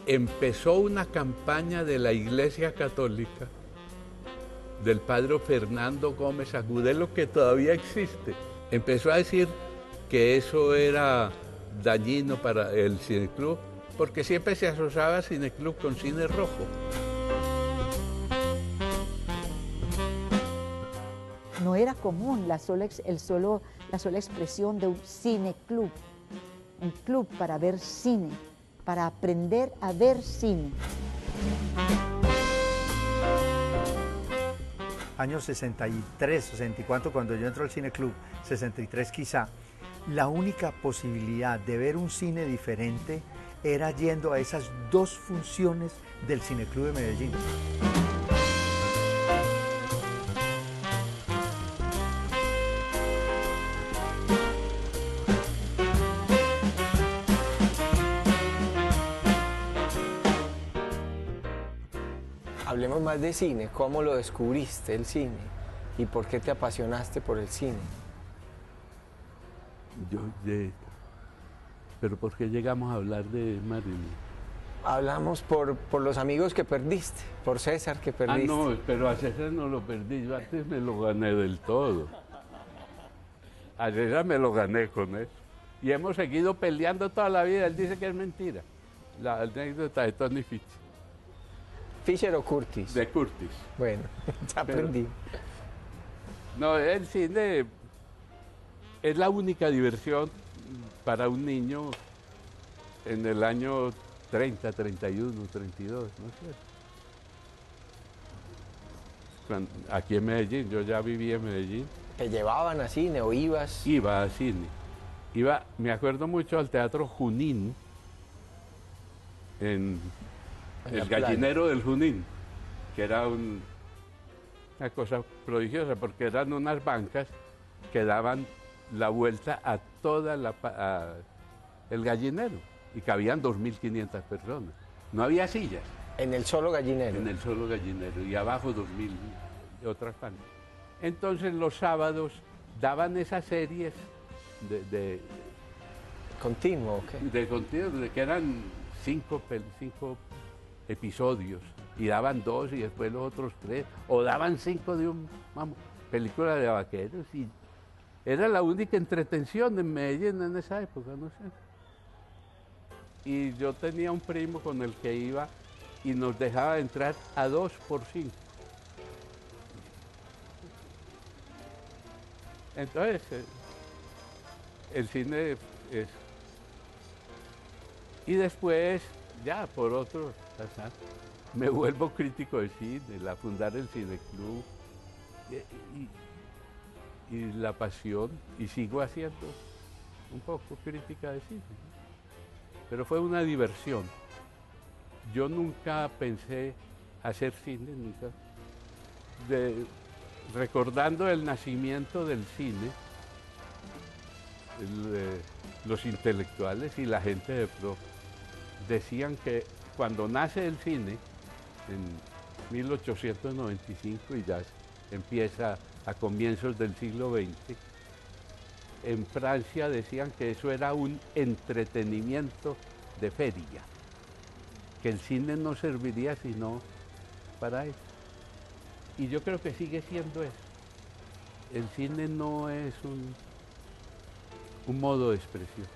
Empezó una campaña de la Iglesia Católica, del padre Fernando Gómez Agudelo, que todavía existe. Empezó a decir que eso era dañino para el cineclub, porque siempre se asociaba cineclub con cine rojo. No era común la sola expresión de un cineclub, un club para ver cine, para aprender a ver cine. Años 63, 64, cuando yo entro al cineclub, 63 quizá, la única posibilidad de ver un cine diferente era yendo a esas dos funciones del cineclub de Medellín. Hablemos más de cine. ¿Cómo lo descubriste, el cine? ¿Y por qué te apasionaste por el cine? ¿Pero por qué llegamos a hablar de Marilyn? Hablamos por los amigos que perdiste, por César que perdiste. No, pero a César no lo perdí, yo antes me lo gané del todo. A César me lo gané con eso. Y hemos seguido peleando toda la vida, él dice que es mentira. La anécdota de Tony Fischer. ¿Fischer o Curtis? De Curtis. Bueno, ya aprendí. No, el cine es la única diversión para un niño en el año 30, 31, 32, ¿no es cierto? Aquí en Medellín, yo ya vivía en Medellín. ¿Te llevaban a cine o ibas? Iba a cine. Me acuerdo mucho al Teatro Junín, en el Gallinero del Junín, que era una cosa prodigiosa, porque eran unas bancas que daban la vuelta a toda el gallinero, y cabían 2.500 personas. No había sillas. En el solo gallinero. En el solo gallinero, y abajo 2.000 y otras bancas. Entonces los sábados daban esas series de ¿Continuo o qué? De continuo, que eran 5 episodios, y daban 2 y después los otros 3, o daban 5 de película de vaqueros, y era la única entretención en Medellín en esa época, no sé. Y yo tenía un primo con el que iba y nos dejaba entrar a 2 por 5. Entonces, el cine es... Y después, ya por otro, me vuelvo crítico de cine, fundar el Cineclub y la pasión, y sigo haciendo un poco crítica de cine. Pero fue una diversión. Yo nunca pensé hacer cine, nunca. Recordando el nacimiento del cine, los intelectuales y la gente de pro decían que cuando nace el cine, en 1895, y ya empieza a comienzos del siglo XX, en Francia decían que eso era un entretenimiento de feria, que el cine no serviría sino para eso. Y yo creo que sigue siendo eso. El cine no es un modo de expresión.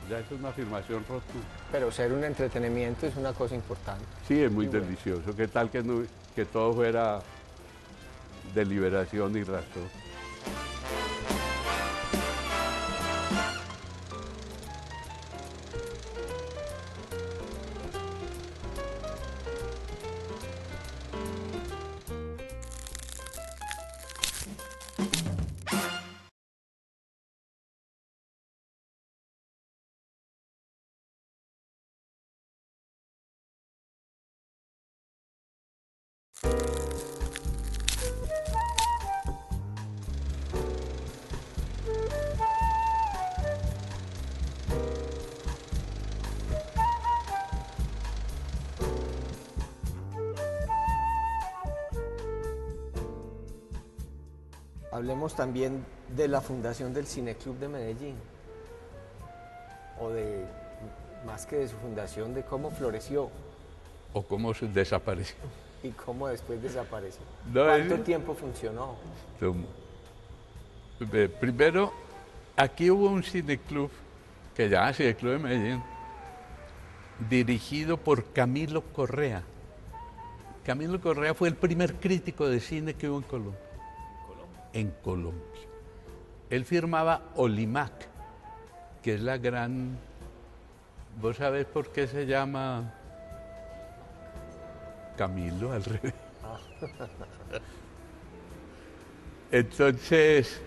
Ya es una afirmación rotunda. Pero ser un entretenimiento es una cosa importante. Sí, es muy delicioso. ¿Qué tal que todo fuera deliberación y razón? Hablemos también de la fundación del Cineclub de Medellín, o de, más que de su fundación, de cómo floreció O cómo se desapareció. y cómo después desapareció. No, ¿Cuánto tiempo funcionó? Primero, aquí hubo un cineclub, que se llama Cineclub de Medellín, dirigido por Camilo Correa. Camilo Correa fue el primer crítico de cine que hubo en Colombia. En Colombia. Él firmaba Olimac, que es la gran... ¿Vos sabés por qué se llama Camilo al revés? Entonces,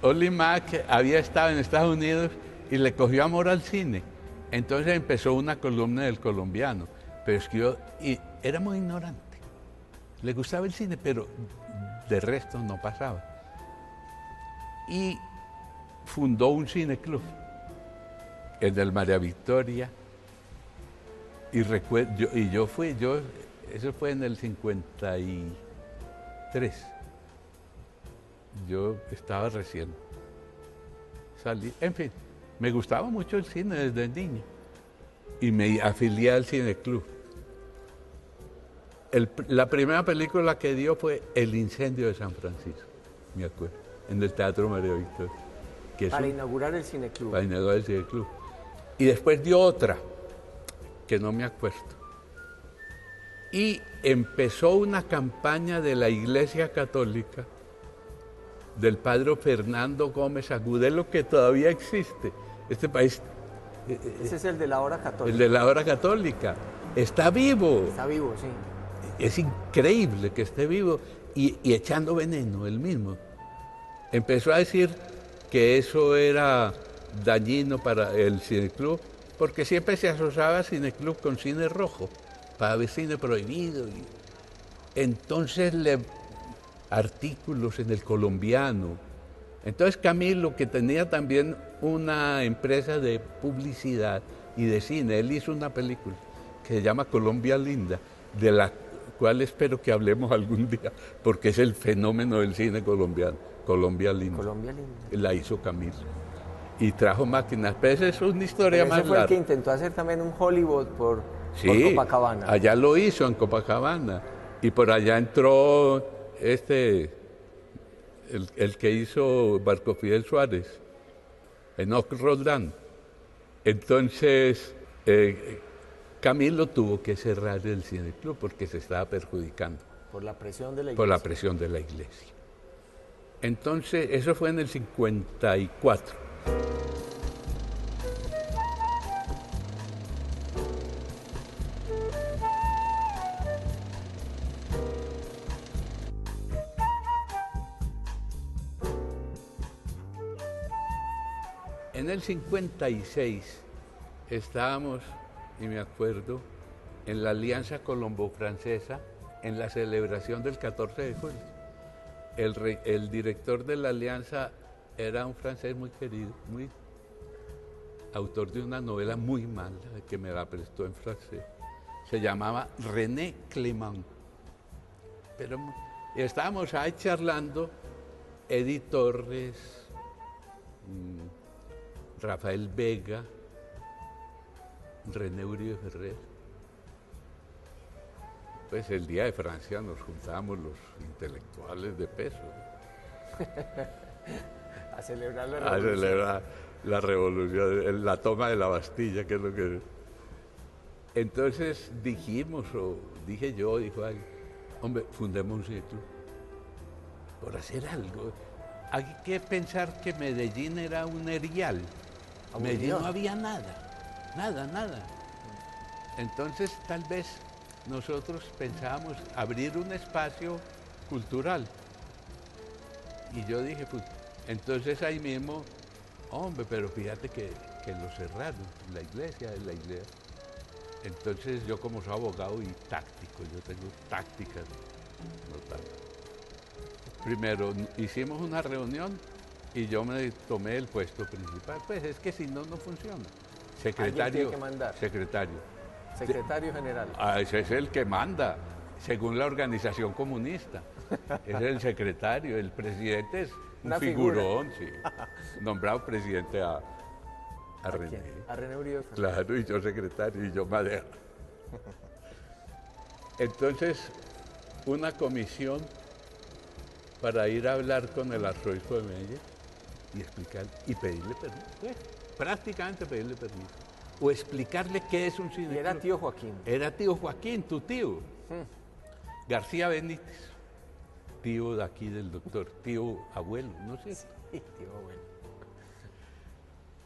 Olimac había estado en Estados Unidos y le cogió amor al cine. Entonces empezó una columna del Colombiano, pero escribió, y era muy ignorante. Le gustaba el cine, pero de resto no pasaba. Y fundó un cineclub, el del María Victoria, y eso fue en el 53. Yo estaba recién salí, en fin, me gustaba mucho el cine desde niño y me afilié al cineclub. La primera película que dio fue El incendio de San Francisco, me acuerdo, en el Teatro María Victoria. Para inaugurar el Cineclub. Para inaugurar el Cineclub. Y después dio otra, que no me acuerdo. Y empezó una campaña de la Iglesia Católica, del padre Fernando Gómez Agudelo, que todavía existe. Este país... Ese es el de la hora católica. El de la hora católica. Está vivo. Está vivo, sí. Es increíble que esté vivo y echando veneno él mismo. Empezó a decir que eso era dañino para el cineclub, porque siempre se asociaba cineclub con cine rojo, para ver cine prohibido. Entonces artículos en el Colombiano. Entonces Camilo, que tenía también una empresa de publicidad y de cine, él hizo una película que se llama Colombia Linda, de la cual espero que hablemos algún día, porque es el fenómeno del cine colombiano. Colombia Linda. Colombia Linda. La hizo Camilo. Y trajo máquinas, pero esa es una historia Pero más ese fue larga. el que intentó hacer también un Hollywood por Copacabana. Allá lo hizo, en Copacabana. Y por allá entró el que hizo Marco Fidel Suárez, Enoch Roldán. Entonces, Camilo tuvo que cerrar el cineclub porque se estaba perjudicando. Por la presión de la iglesia. Por la presión de la iglesia. Entonces, eso fue en el 54. En el 56 estábamos, y me acuerdo, en la Alianza Colombo-Francesa, en la celebración del 14 de julio. El director de la Alianza era un francés muy querido, autor de una novela muy mala, que me la prestó en francés. Se llamaba René Clément. Pero estábamos ahí charlando, Edith Torres, Rafael Vega, René Uribe Ferrer. Pues el día de Francia nos juntábamos los intelectuales de peso. A celebrar la A revolución. celebrar la revolución, la toma de la Bastilla, que es lo que... Entonces dijimos, o dije yo, dijo alguien, hombre, fundemos un cineclub por hacer algo. Hay que pensar que Medellín era un erial. Medellín no había nada. Entonces, tal vez nosotros pensábamos abrir un espacio cultural. Y yo dije, pues, entonces ahí mismo, hombre, pero fíjate que lo cerraron, la iglesia. Entonces yo como soy abogado y táctico, yo tengo tácticas, no tanto. Primero, hicimos una reunión y yo me tomé el puesto principal. Pues es que si no, no funciona. Alguien tiene que mandar. Secretario. Secretario general. Ese es el que manda. según la organización comunista. Es el secretario, el presidente es un Una figura. figurón, sí. Nombrado presidente a René. ¿Quién? A René Uribe. Claro, y yo secretario y yo madera. Entonces, una comisión para ir a hablar con el arzobispo de Medellín y explicar y pedirle permiso. Pues, prácticamente pedirle permiso. O explicarle qué es un Y cineclub. era tío Joaquín. Era tío Joaquín, tu tío. García Benítez. Tío de aquí del doctor, tío abuelo, no sé. Sí, tío, bueno.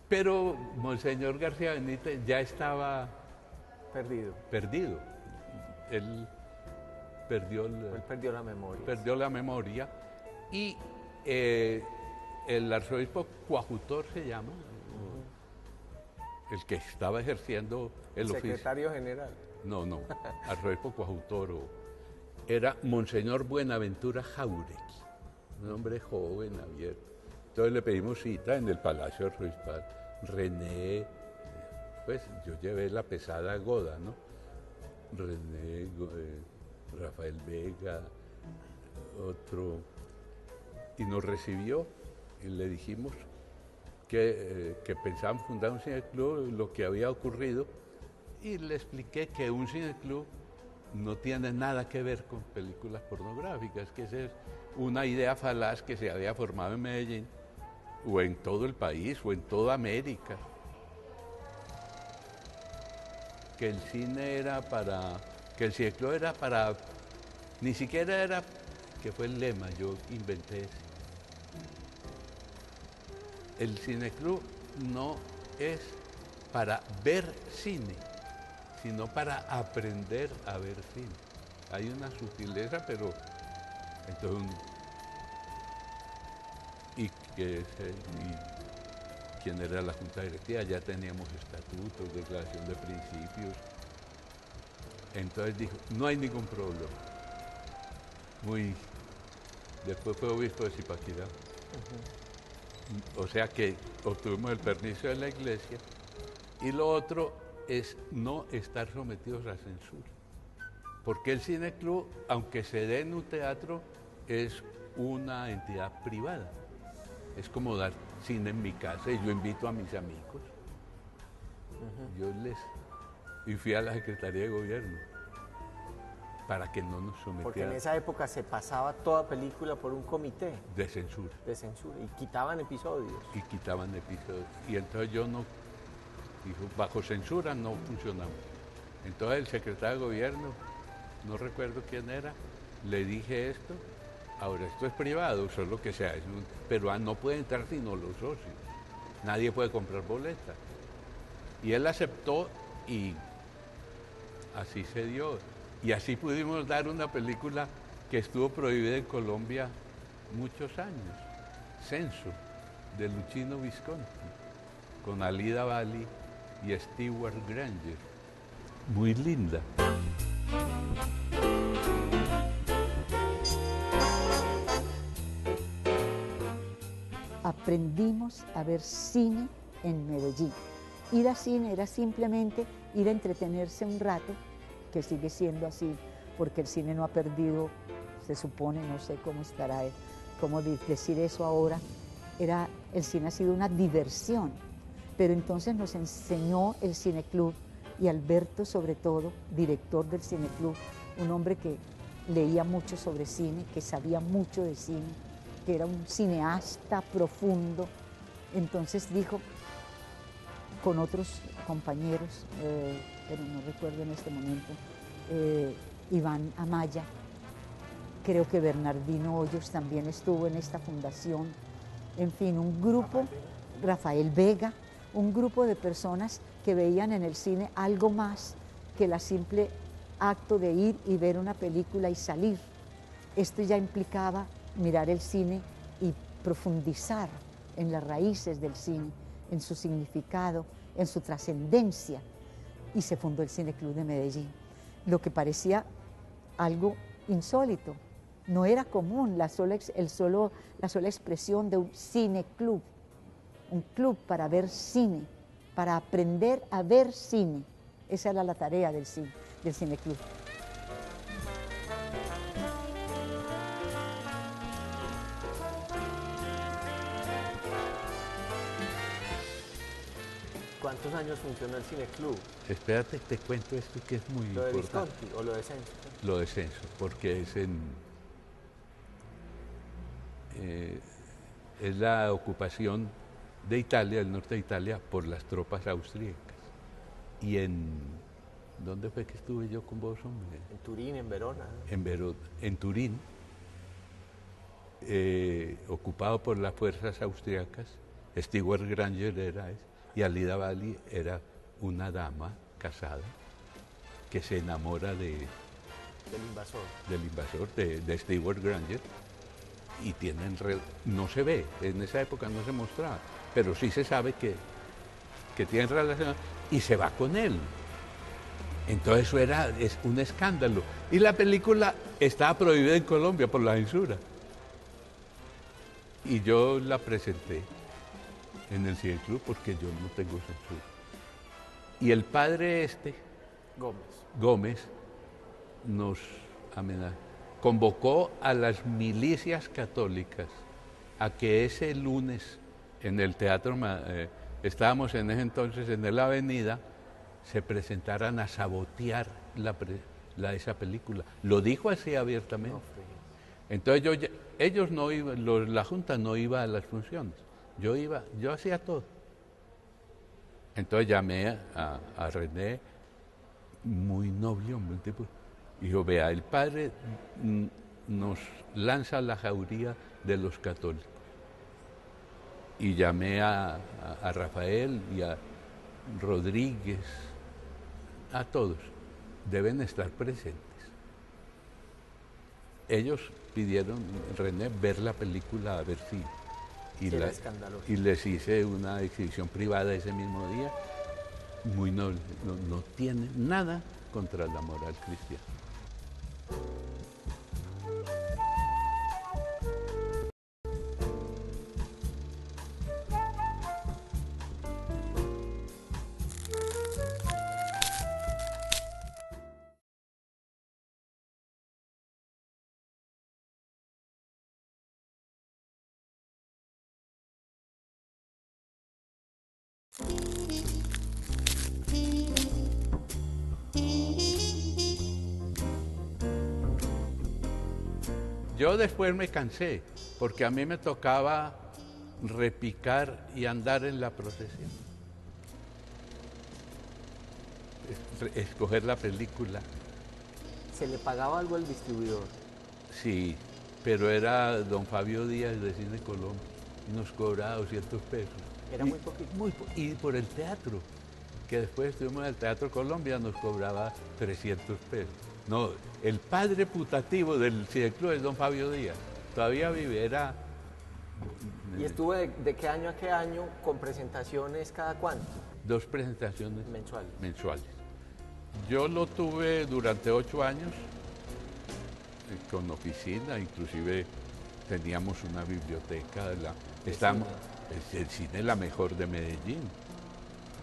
Pero Monseñor García Benítez ya estaba Perdido. perdido. Él perdió, Él perdió la memoria. perdió la memoria y el arzobispo coadjutor se llama, el que estaba ejerciendo el oficio. Secretario general. No, arzobispo coadjutor era Monseñor Buenaventura Jauregui, un hombre joven, abierto. Entonces le pedimos cita en el Palacio Arzobispal. René, pues yo llevé la pesada goda, ¿no? René, Rafael Vega, otro, y nos recibió y le dijimos que pensábamos fundar un cineclub, lo que había ocurrido, y le expliqué que un cineclub no tiene nada que ver con películas pornográficas, que esa es una idea falaz que se había formado en Medellín, o en todo el país, o en toda América. Que el cine era para, que el cineclub era para, ni siquiera era, que fue el lema, yo inventé ese. El cineclub no es para ver cine, sino para aprender a ver cine. Hay una sutileza, pero entonces y quién era la junta directiva, ya teníamos estatutos, declaración de principios. Entonces dijo, no hay ningún problema. Después fue obispo de Zipaquirá. O sea que obtuvimos el permiso de la iglesia. Y lo otro es no estar sometidos a censura. Porque el cineclub, aunque se dé en un teatro, es una entidad privada. Es como dar cine en mi casa y yo invito a mis amigos. Y fui a la Secretaría de Gobierno para que no nos Porque en sometieran esa época se pasaba toda película por un comité de censura. de censura y quitaban episodios. Y quitaban episodios. Y entonces yo no, dijo, bajo censura no funcionamos. Entonces el secretario de Gobierno, no recuerdo quién era, le dije esto. Ahora, esto es privado, solo que sea, pero no puede entrar sino los socios. Nadie puede comprar boletas. Y él aceptó y así se dio. Y así pudimos dar una película que estuvo prohibida en Colombia muchos años, Censo, de Luchino Visconti, con Alida Valli y Stewart Granger. Muy linda. Aprendimos a ver cine en Medellín. Ir a cine era simplemente ir a entretenerse un rato, que sigue siendo así, porque el cine no ha perdido, se supone, no sé cómo estará, cómo decir eso ahora, el cine ha sido una diversión, pero entonces nos enseñó el cineclub, y Alberto sobre todo, director del cineclub, un hombre que leía mucho sobre cine, que sabía mucho de cine, que era un cineasta profundo. Entonces dijo, con otros compañeros, pero no recuerdo en este momento, Iván Amaya, creo que Bernardino Hoyos también estuvo en esta fundación, en fin, un grupo, Rafael Vega, un grupo de personas que veían en el cine algo más que el simple acto de ir y ver una película y salir. Esto ya implicaba mirar el cine y profundizar en las raíces del cine, en su significado, en su trascendencia, y se fundó el Cineclub de Medellín, lo que parecía algo insólito. No era común la sola expresión de un cineclub, un club para ver cine, para aprender a ver cine. Esa era la tarea del cineclub. cuántos años funcionó el Cine Club? Espérate, te cuento esto que es muy ¿Lo de importante. Visconti o lo de Censo? Lo de Censo, porque es la ocupación de Italia, del norte de Italia, por las tropas austríacas. Y ¿dónde fue que estuve yo con vos, hombre? En Turín, en Verona. En Turín, ocupado por las fuerzas austríacas. Stewart Granger y Alida Valli era una dama casada que se enamora Del invasor. de Stewart Granger, y no se ve, en esa época no se mostraba, pero sí se sabe que tienen relación y se va con él. Entonces eso es un escándalo. Y la película estaba prohibida en Colombia por la censura. Y yo la presenté en el Cine Club porque yo no tengo censura. Y el padre Gómez nos convocó a las milicias católicas a que ese lunes en el teatro, estábamos en ese entonces en la Avenida, se presentaran a sabotear esa película. Lo dijo así abiertamente. Entonces ellos no iban, la Junta no iba a las funciones. Yo hacía todo. Entonces llamé a René, muy noble hombre, el tipo. Y dijo, vea, el padre nos lanza la jauría de los católicos. Y llamé a Rafael y a Rodríguez, a todos, deben estar presentes. Ellos pidieron, René, ver la película, a ver si... Y les hice una exhibición privada ese mismo día, muy noble, no tiene nada contra la moral cristiana. Yo después me cansé, porque a mí me tocaba repicar y andar en la procesión. Escoger la película. ¿Se le pagaba algo al distribuidor? Sí, pero era don Fabio Díaz de Cine Colombia y nos cobraba 200 pesos. Era muy poquito. Y por el teatro, que después estuvimos en el Teatro Colombia, nos cobraba 300 pesos. No, el padre putativo del Cine Club es don Fabio Díaz. Todavía vive, era... ¿Y estuvo de qué año a qué año con presentaciones cada cuánto? 2 presentaciones mensuales. Yo lo tuve durante 8 años, con oficina, inclusive teníamos una biblioteca, el cine la mejor de Medellín,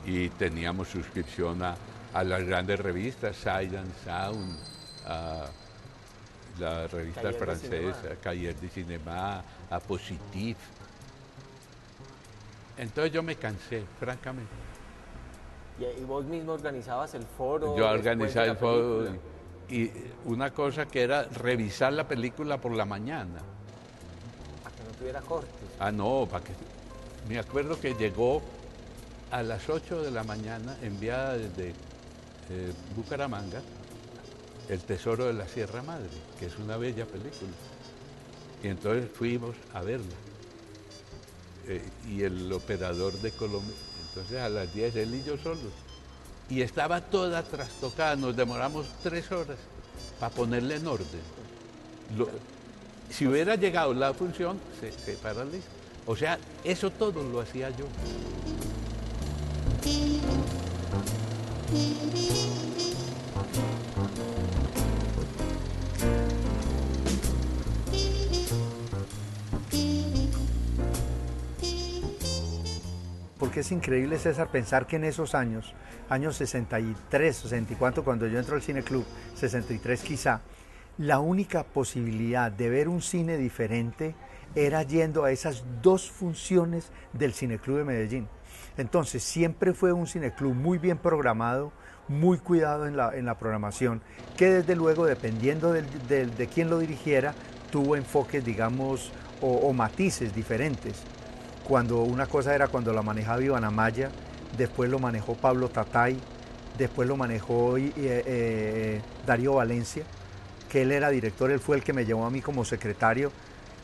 y teníamos suscripción a las grandes revistas, Sight and Sound, a la revista francesa, Cahiers de Cinema, a Positif. Entonces yo me cansé, francamente. ¿Y vos mismo organizabas el foro? Yo organizaba el foro y una cosa que era revisar la película por la mañana. Para que no tuviera cortes. No, para que... Me acuerdo que llegó a las 8 de la mañana, enviada desde Bucaramanga, El Tesoro de la Sierra Madre, que es una bella película. Y entonces fuimos a verla. Y el operador de Colombia, entonces a las 10 él y yo solos. Y estaba toda trastocada, nos demoramos 3 horas para ponerla en orden. Si hubiera llegado la función, se paraliza. O sea, eso todo lo hacía yo. Porque es increíble, César, pensar que en esos años 63, 64, cuando yo entro al Cine Club, 63 quizá, la única posibilidad de ver un cine diferente era yendo a esas dos funciones del Cineclub de Medellín. Entonces siempre fue un cineclub muy bien programado, muy cuidado en la programación, que desde luego, dependiendo de quién lo dirigiera, tuvo enfoques, digamos, o matices diferentes. Cuando una cosa era cuando la manejaba Iván Amaya, después lo manejó Pablo Tatay, después lo manejó Darío Valencia, que él era director, él fue el que me llevó a mí como secretario,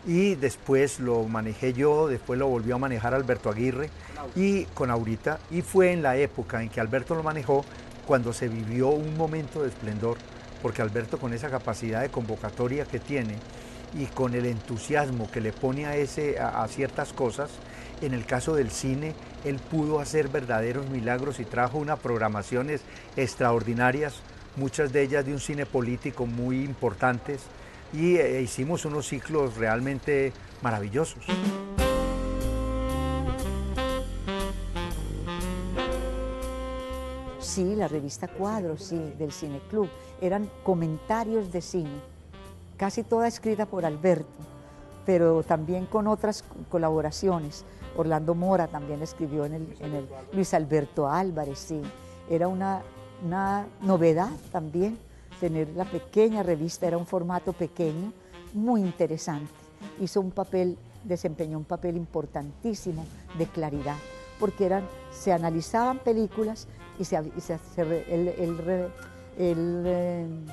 y después lo manejé yo, después lo volvió a manejar Alberto Aguirre y con Aurita, y fue en la época en que Alberto lo manejó cuando se vivió un momento de esplendor, porque Alberto, con esa capacidad de convocatoria que tiene y con el entusiasmo que le pone a ciertas cosas, en el caso del cine, él pudo hacer verdaderos milagros y trajo unas programaciones extraordinarias, muchas de ellas de un cine político muy importantes, y hicimos unos ciclos realmente maravillosos. Sí, la revista Cuadros, sí, del Cineclub. Eran comentarios de cine, casi toda escrita por Alberto, pero también con otras colaboraciones. Orlando Mora también escribió en el Luis Alberto Álvarez, sí. Era una novedad también tener la pequeña revista, era un formato pequeño, muy interesante. Desempeñó un papel importantísimo de claridad, porque se analizaban películas y él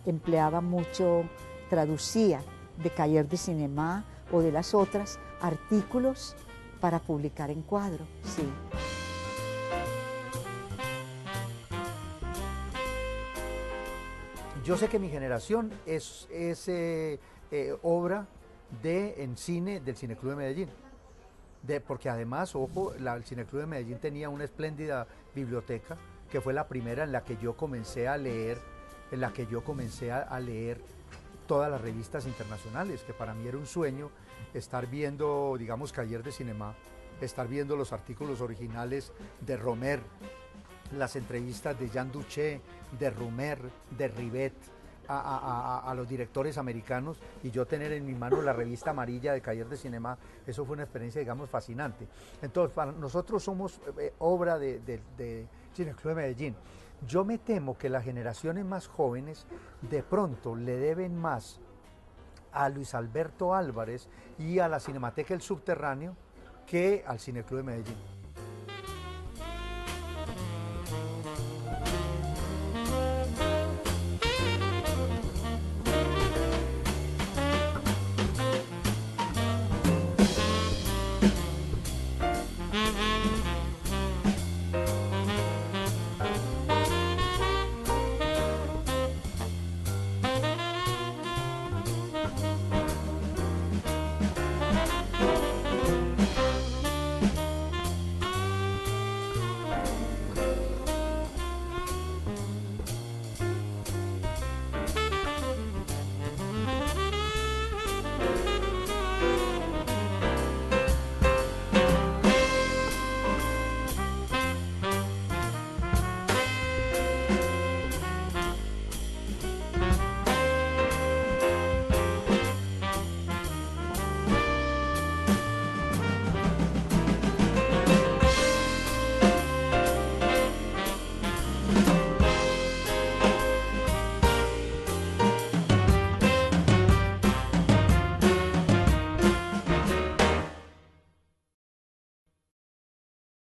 empleaba mucho, traducía de Cahiers de Cinema o de las otras artículos para publicar en Cuadro, sí. Yo sé que mi generación es obra en cine del Cineclub de Medellín. Porque además, ojo, el Cineclub de Medellín tenía una espléndida biblioteca, que fue la primera en la que yo comencé a leer, todas las revistas internacionales, que para mí era un sueño estar viendo, digamos, Cahiers de Cinema, estar viendo los artículos originales de Romer, las entrevistas de Jean Duché, de Romer, de Rivet, a los directores americanos, y yo tener en mi mano la revista amarilla de Cahiers de Cinema. Eso fue una experiencia, digamos, fascinante. Entonces, para nosotros somos obra de Cineclub de Medellín. Yo me temo que las generaciones más jóvenes de pronto le deben más a Luis Alberto Álvarez y a la Cinemateca El Subterráneo que al Cineclub de Medellín.